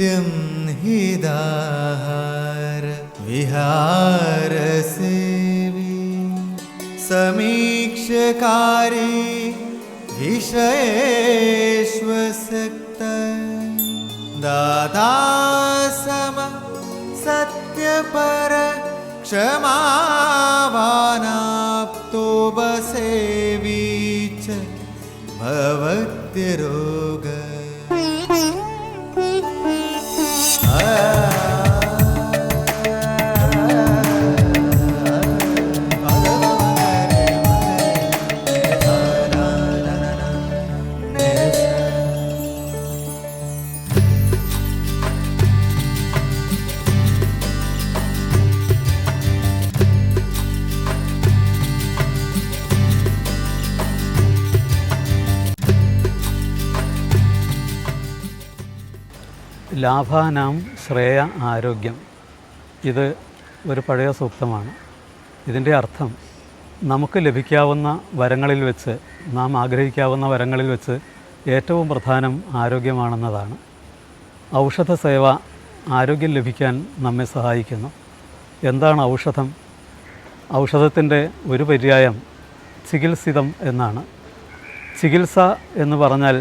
नित्यं हिदाहार विहारसेवी समीक्षकारी विषयेष्वसक्त दाता सम सत्यपर क्षमावानाप्तो बसेवी च भवत्यरोग ലാഭാനാം ശ്രേയ ആരോഗ്യം. ഇത് ഒരു പഴയ സൂക്തമാണ്. ഇതിൻ്റെ അർത്ഥം നമുക്ക് ലഭിക്കാവുന്ന വരങ്ങളിൽ വെച്ച്, നാം ആഗ്രഹിക്കാവുന്ന വരങ്ങളിൽ വെച്ച് ഏറ്റവും പ്രധാനം ആരോഗ്യമാണെന്നതാണ്. ഔഷധ സേവ ആരോഗ്യം ലഭിക്കാൻ നമ്മെ സഹായിക്കുന്നു. എന്താണ് ഔഷധം? ഔഷധത്തിൻ്റെ ഒരു പര്യായം ചികിത്സിതം എന്നാണ്. ചികിത്സ എന്ന് പറഞ്ഞാൽ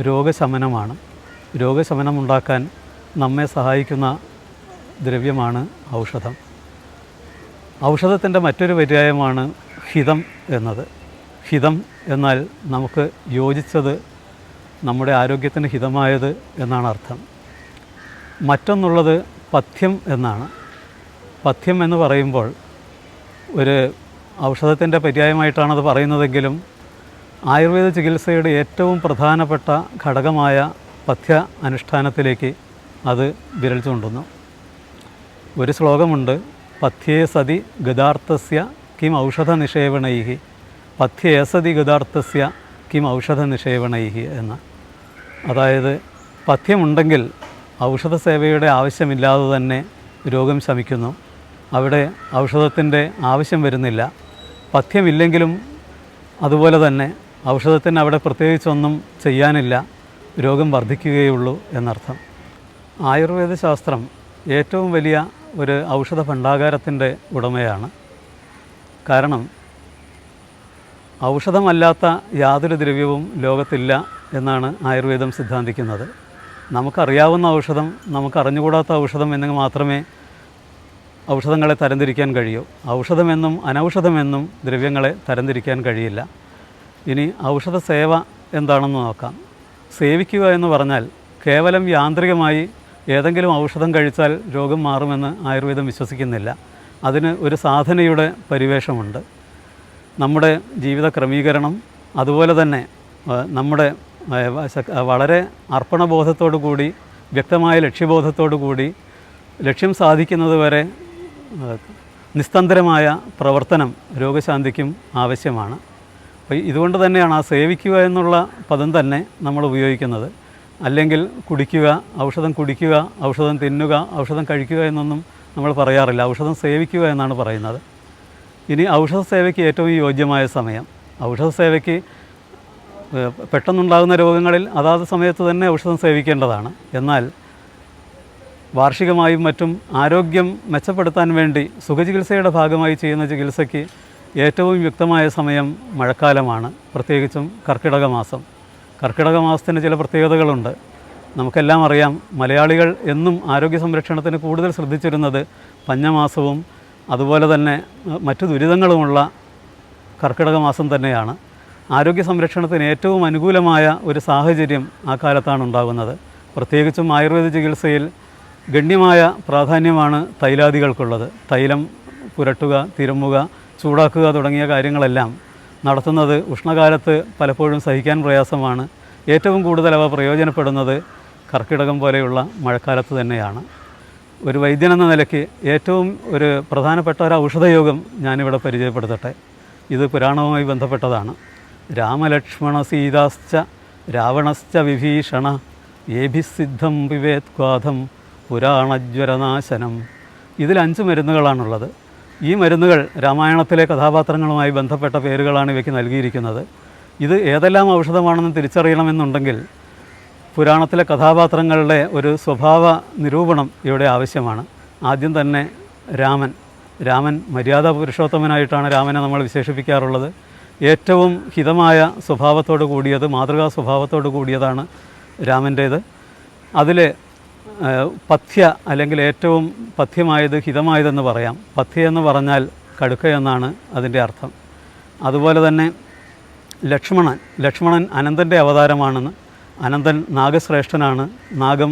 രോഗശമനമാണ്. രോഗശമനമുണ്ടാക്കാൻ നമ്മെ സഹായിക്കുന്ന ദ്രവ്യമാണ് ഔഷധം. ഔഷധത്തിൻ്റെ മറ്റൊരു പര്യായമാണ് ഹിതം എന്നത്. ഹിതം എന്നാൽ നമുക്ക് യോജിച്ചത്, നമ്മുടെ ആരോഗ്യത്തിന് ഹിതമായത് എന്നാണ് അർത്ഥം. മറ്റൊന്നുള്ളത് പഥ്യം എന്നാണ്. പഥ്യം എന്ന് പറയുമ്പോൾ ഒരു ഔഷധത്തിൻ്റെ പര്യായമായിട്ടാണത് പറയുന്നതെങ്കിലും ആയുർവേദ ചികിത്സയുടെ ഏറ്റവും പ്രധാനപ്പെട്ട ഘടകമായ പഥ്യ അനുഷ്ഠാനത്തിലേക്ക് അത് വിരൽ ചൂണ്ടുന്നു. ഒരു ശ്ലോകമുണ്ട്, പഥ്യേ സതി ഗതാർത്ഥസ്യ കിം ഔഷധ നിഷേവണൈഹി, പഥ്യേ സതി ഗതാർത്ഥസ്യ കിം ഔഷധ നിഷേവണൈഹി എന്ന്. അതായത് പഥ്യമുണ്ടെങ്കിൽ ഔഷധ സേവയുടെ ആവശ്യമില്ലാതെ തന്നെ രോഗം ശമിക്കുന്നു. അവിടെ ഔഷധത്തിൻ്റെ ആവശ്യം വരുന്നില്ല. പഥ്യമില്ലെങ്കിലും അതുപോലെ തന്നെ ഔഷധത്തിന് അവിടെ പ്രത്യേകിച്ചൊന്നും ചെയ്യാനില്ല, രോഗം വർദ്ധിക്കുകയുള്ളൂ എന്നർത്ഥം. ആയുർവേദ ശാസ്ത്രം ഏറ്റവും വലിയ ഒരു ഔഷധ ഭണ്ഡാകാരത്തിൻ്റെ ഉടമയാണ്. കാരണം ഔഷധമല്ലാത്ത യാതൊരു ദ്രവ്യവും ലോകത്തില്ല എന്നാണ് ആയുർവേദം സിദ്ധാന്തിക്കുന്നത്. നമുക്കറിയാവുന്ന ഔഷധം, നമുക്കറിഞ്ഞുകൂടാത്ത ഔഷധം എന്ന് മാത്രമേ ഔഷധങ്ങളെ തരംതിരിക്കാൻ കഴിയൂ. ഔഷധമെന്നും അനൗഷധമെന്നും ദ്രവ്യങ്ങളെ തരംതിരിക്കാൻ കഴിയില്ല. ഇനി ഔഷധ സേവ എന്താണെന്ന് നോക്കാം. സേവിക്കുക എന്ന് പറഞ്ഞാൽ കേവലം യാന്ത്രികമായി ഏതെങ്കിലും ഔഷധം കഴിച്ചാൽ രോഗം മാറുമെന്ന് ആയുർവേദം വിശ്വസിക്കുന്നില്ല. അതിന് ഒരു സാധനയുടെ പരിവേഷമുണ്ട്. നമ്മുടെ ജീവിത ക്രമീകരണം, അതുപോലെ തന്നെ നമ്മുടെ വളരെ അർപ്പണബോധത്തോടു കൂടി, വ്യക്തമായ ലക്ഷ്യബോധത്തോടു കൂടി ലക്ഷ്യം സാധിക്കുന്നത് വരെ നിസ്തന്ത്രമായ പ്രവർത്തനം രോഗശാന്തിക്കും ആവശ്യമാണ്. അപ്പോൾ ഇതുകൊണ്ട് തന്നെയാണ് ആ സേവിക്കുക എന്നുള്ള പദം തന്നെ നമ്മൾ ഉപയോഗിക്കുന്നത്. അല്ലെങ്കിൽ കുടിക്കുക, ഔഷധം കുടിക്കുക, ഔഷധം തിന്നുക, ഔഷധം കഴിക്കുക എന്നൊന്നും നമ്മൾ പറയാറില്ല. ഔഷധം സേവിക്കുക എന്നാണ് പറയുന്നത്. ഇനി ഔഷധ സേവയ്ക്ക് ഏറ്റവും യോജ്യമായ സമയം, ഔഷധ സേവയ്ക്ക് പെട്ടെന്നുണ്ടാകുന്ന രോഗങ്ങളിൽ അതാത് സമയത്ത് തന്നെ ഔഷധം സേവിക്കേണ്ടതാണ്. എന്നാൽ വാർഷികമായും മറ്റും ആരോഗ്യം മെച്ചപ്പെടുത്താൻ വേണ്ടി സുഖചികിത്സയുടെ ഭാഗമായി ചെയ്യുന്ന ചികിത്സയ്ക്ക് ഏറ്റവും യുക്തമായ സമയം മഴക്കാലമാണ്, പ്രത്യേകിച്ചും കർക്കിടക മാസം. കർക്കിടക മാസത്തിന് ചില പ്രത്യേകതകളുണ്ട്. നമുക്കെല്ലാം അറിയാം, മലയാളികൾ എന്നും ആരോഗ്യ സംരക്ഷണത്തിന് കൂടുതൽ ശ്രദ്ധിച്ചിരുന്നത് പഞ്ഞമാസവും അതുപോലെ തന്നെ മറ്റു ദുരിതങ്ങളുമുള്ള കർക്കിടക മാസം തന്നെയാണ്. ആരോഗ്യ സംരക്ഷണത്തിന് ഏറ്റവും അനുകൂലമായ ഒരു സാഹചര്യം ആ കാലത്താണ് ഉണ്ടാകുന്നത്. പ്രത്യേകിച്ചും ആയുർവേദ ചികിത്സയിൽ ഗണ്യമായ പ്രാധാന്യമാണ് തൈലാദികൾക്കുള്ളത്. തൈലം പുരട്ടുക, തിരുമ്മുക, ചൂടാക്കുക തുടങ്ങിയ കാര്യങ്ങളെല്ലാം നടത്തുന്നത് ഉഷ്ണകാലത്ത് പലപ്പോഴും സഹിക്കാൻ പ്രയാസമാണ്. ഏറ്റവും കൂടുതൽ അവ പ്രയോജനപ്പെടുന്നത് കർക്കിടകം പോലെയുള്ള മഴക്കാലത്ത് തന്നെയാണ്. ഒരു വൈദ്യനെന്ന നിലയ്ക്ക് ഏറ്റവും ഒരു പ്രധാനപ്പെട്ട ഒരു ഔഷധയോഗം ഞാനിവിടെ പരിചയപ്പെടുത്തട്ടെ. ഇത് പുരാണവുമായി ബന്ധപ്പെട്ടതാണ്. രാമലക്ഷ്മണ സീതാശ്ച രാവണശ്ച വിഭീഷണ ഏഭിസിദ്ധം പിവേത്ക്വാധം പുരാണജ്വരനാശനം. ഇതിൽ 5 മരുന്നുകളാണുള്ളത്. ഈ മരുന്നുകൾ രാമായണത്തിലെ കഥാപാത്രങ്ങളുമായി ബന്ധപ്പെട്ട പേരുകളാണ് ഇവയ്ക്ക് നൽകിയിരിക്കുന്നത്. ഇത് ഏതെല്ലാം ഔഷധമാണെന്ന് തിരിച്ചറിയണമെന്നുണ്ടെങ്കിൽ പുരാണത്തിലെ കഥാപാത്രങ്ങളുടെ ഒരു സ്വഭാവ നിരൂപണം ഇവിടെ ആവശ്യമാണ്. ആദ്യം തന്നെ രാമൻ മര്യാദാ പുരുഷോത്തമനായിട്ടാണ് രാമനെ നമ്മൾ വിശേഷിപ്പിക്കാറുള്ളത്. ഏറ്റവും ഹിതമായ സ്വഭാവത്തോട് കൂടിയത്, മാതൃകാ സ്വഭാവത്തോട് കൂടിയതാണ് രാമൻ്റേത്. അതിൽ പഥ്യ അല്ലെങ്കിൽ ഏറ്റവും പഥ്യമായത് ഹിതമായതെന്ന് പറയാം. പഥ്യ എന്ന് പറഞ്ഞാൽ കടുക്ക എന്നാണ് അതിൻ്റെ അർത്ഥം. അതുപോലെ തന്നെ ലക്ഷ്മണൻ അനന്തൻ്റെ അവതാരമാണെന്ന്. അനന്തൻ നാഗശ്രേഷ്ഠനാണ്. നാഗം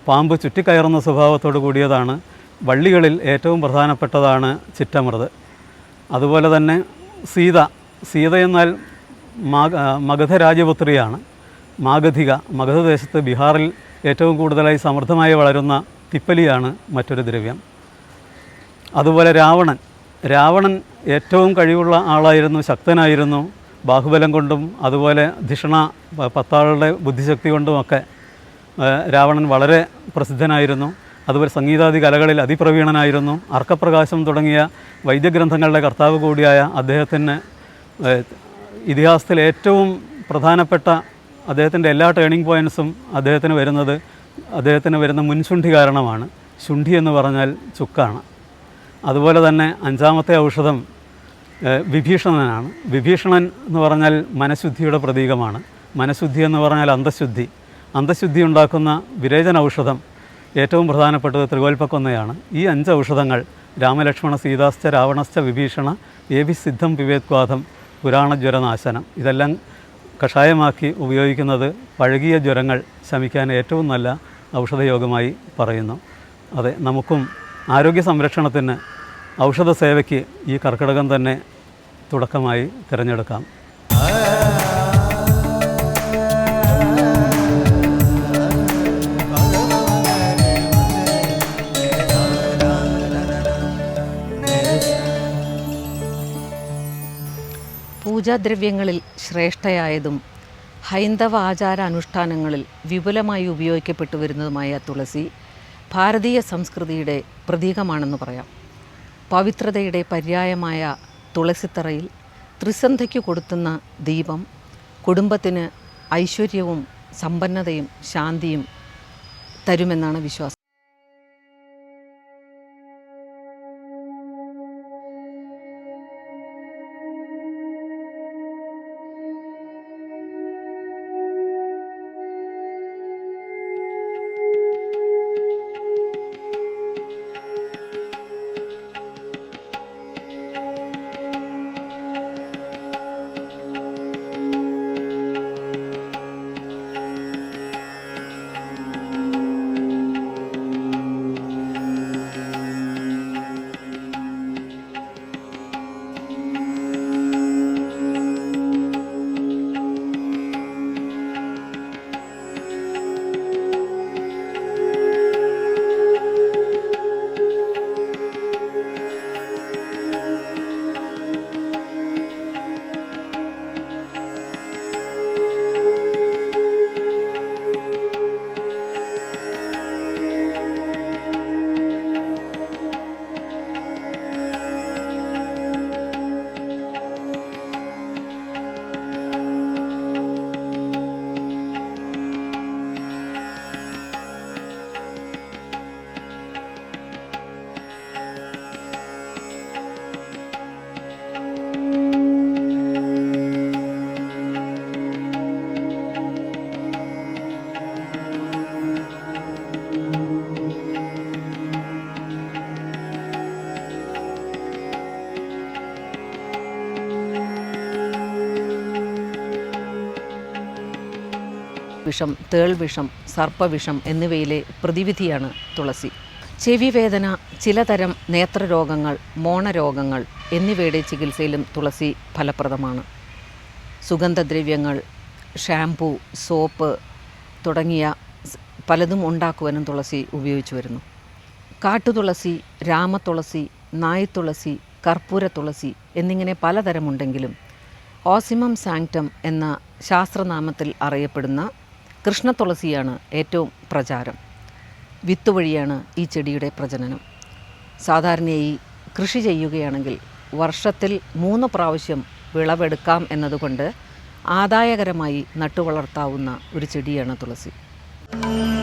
പാമ്പ് ചുറ്റിക്കയറുന്ന സ്വഭാവത്തോട് കൂടിയതാണ്. വള്ളികളിൽ ഏറ്റവും പ്രധാനപ്പെട്ടതാണ് ചിറ്റമൃത്. അതുപോലെ തന്നെ സീത എന്നാൽ മഗധ രാജപുത്രിയാണ്. മഗധ ദേശത്ത് ബീഹാറിൽ ഏറ്റവും കൂടുതലായി സമൃദ്ധമായി വളരുന്ന തിപ്പലിയാണ് മറ്റൊരു ദ്രവ്യം. അതുപോലെ രാവണൻ ഏറ്റവും കഴിവുള്ള ആളായിരുന്നു, ശക്തനായിരുന്നു. ബാഹുബലം കൊണ്ടും അതുപോലെ ധിഷണ 10 ആളുടെ ബുദ്ധിശക്തി കൊണ്ടുമൊക്കെ രാവണൻ വളരെ പ്രസിദ്ധനായിരുന്നു. അതുപോലെ സംഗീതാദി കലകളിൽ അതിപ്രവീണനായിരുന്നു. അർക്കപ്രകാശം തുടങ്ങിയ വൈദ്യഗ്രന്ഥങ്ങളുടെ കർത്താവ് കൂടിയായ അദ്ദേഹത്തിന് ഇതിഹാസത്തിൽ ഏറ്റവും പ്രധാനപ്പെട്ട അദ്ദേഹത്തിൻ്റെ എല്ലാ ടേണിംഗ് പോയിൻറ്റ്സും അദ്ദേഹത്തിന് വരുന്ന മുൻശുണ്ഠി കാരണമാണ്. ശുണ്ഠി എന്ന് പറഞ്ഞാൽ ചുക്കാണ്. അതുപോലെ തന്നെ 5ാമത്തെ ഔഷധം വിഭീഷണനാണ്. വിഭീഷണൻ എന്ന് പറഞ്ഞാൽ മനഃശുദ്ധിയുടെ പ്രതീകമാണ്. മനഃശുദ്ധി എന്ന് പറഞ്ഞാൽ അന്തഃശുദ്ധി ഉണ്ടാക്കുന്ന വിരേചന ഔഷധം ഏറ്റവും പ്രധാനപ്പെട്ടത് ത്രികോൽപ്പക്കൊന്നയാണ്. ഈ 5 ഔഷധങ്ങൾ രാമലക്ഷ്മണ സീതാശ്ച രാവണശ്ച വിഭീഷണ ഏഭി സിദ്ധം പിവേത്വാദം പുരാണജ്വരനാശനം, ഇതെല്ലാം കഷായമാക്കി ഉപയോഗിക്കുന്നത് പഴകിയ ജ്വരങ്ങൾ ശമിക്കാൻ ഏറ്റവും നല്ല ഔഷധയോഗമായി പറയുന്നു. അതെ, നമുക്കും ആരോഗ്യ സംരക്ഷണത്തിന് ഔഷധ സേവയ്ക്ക് ഈ കർക്കിടകം തന്നെ തുടക്കമായി തിരഞ്ഞെടുക്കാം. പൂജാദ്രവ്യങ്ങളിൽ ശ്രേഷ്ഠയായതും ഹൈന്ദവ ആചാര അനുഷ്ഠാനങ്ങളിൽ വിപുലമായി ഉപയോഗിക്കപ്പെട്ടു വരുന്നതുമായ തുളസി ഭാരതീയ സംസ്കൃതിയുടെ പ്രതീകമാണെന്ന് പറയാം. പവിത്രതയുടെ പര്യായമായ തുളസിത്തറയിൽ ത്രിസന്ധ്യയ്ക്ക് കൊടുത്തുന്ന ദീപം കുടുംബത്തിന് ഐശ്വര്യവും സമ്പന്നതയും ശാന്തിയും തരുമെന്നാണ് വിശ്വാസം. വിഷം, തേൾവിഷം, സർപ്പവിഷം എന്നിവയിലെ പ്രതിവിധിയാണ് തുളസി. ചെവിവേദന, ചിലതരം നേത്രരോഗങ്ങൾ, മോണരോഗങ്ങൾ എന്നിവയുടെ ചികിത്സയിലും തുളസി ഫലപ്രദമാണ്. സുഗന്ധദ്രവ്യങ്ങൾ, ഷാംപൂ, സോപ്പ് തുടങ്ങിയ പലതും ഉണ്ടാക്കുവാനും തുളസി ഉപയോഗിച്ചു വരുന്നു. കാട്ടുതുളസി, രാമതുളസി, നായ്ത്തുളസി, കർപ്പൂര തുളസി എന്നിങ്ങനെ പലതരമുണ്ടെങ്കിലും ഓസിമം സാങ്ക്ടം എന്ന ശാസ്ത്രനാമത്തിൽ അറിയപ്പെടുന്ന കൃഷ്ണതുളസിയാണ് ഏറ്റവും പ്രചാരം. വിത്തുവഴിയാണ് ഈ ചെടിയുടെ പ്രജനനം. സാധാരണയായി കൃഷി ചെയ്യുകയാണെങ്കിൽ വർഷത്തിൽ 3 പ്രാവശ്യം വിളവെടുക്കാം എന്നതുകൊണ്ട് ആദായകരമായി നട്ടുവളർത്താവുന്ന ഒരു ചെടിയാണ് തുളസി. നമസ്കാരം.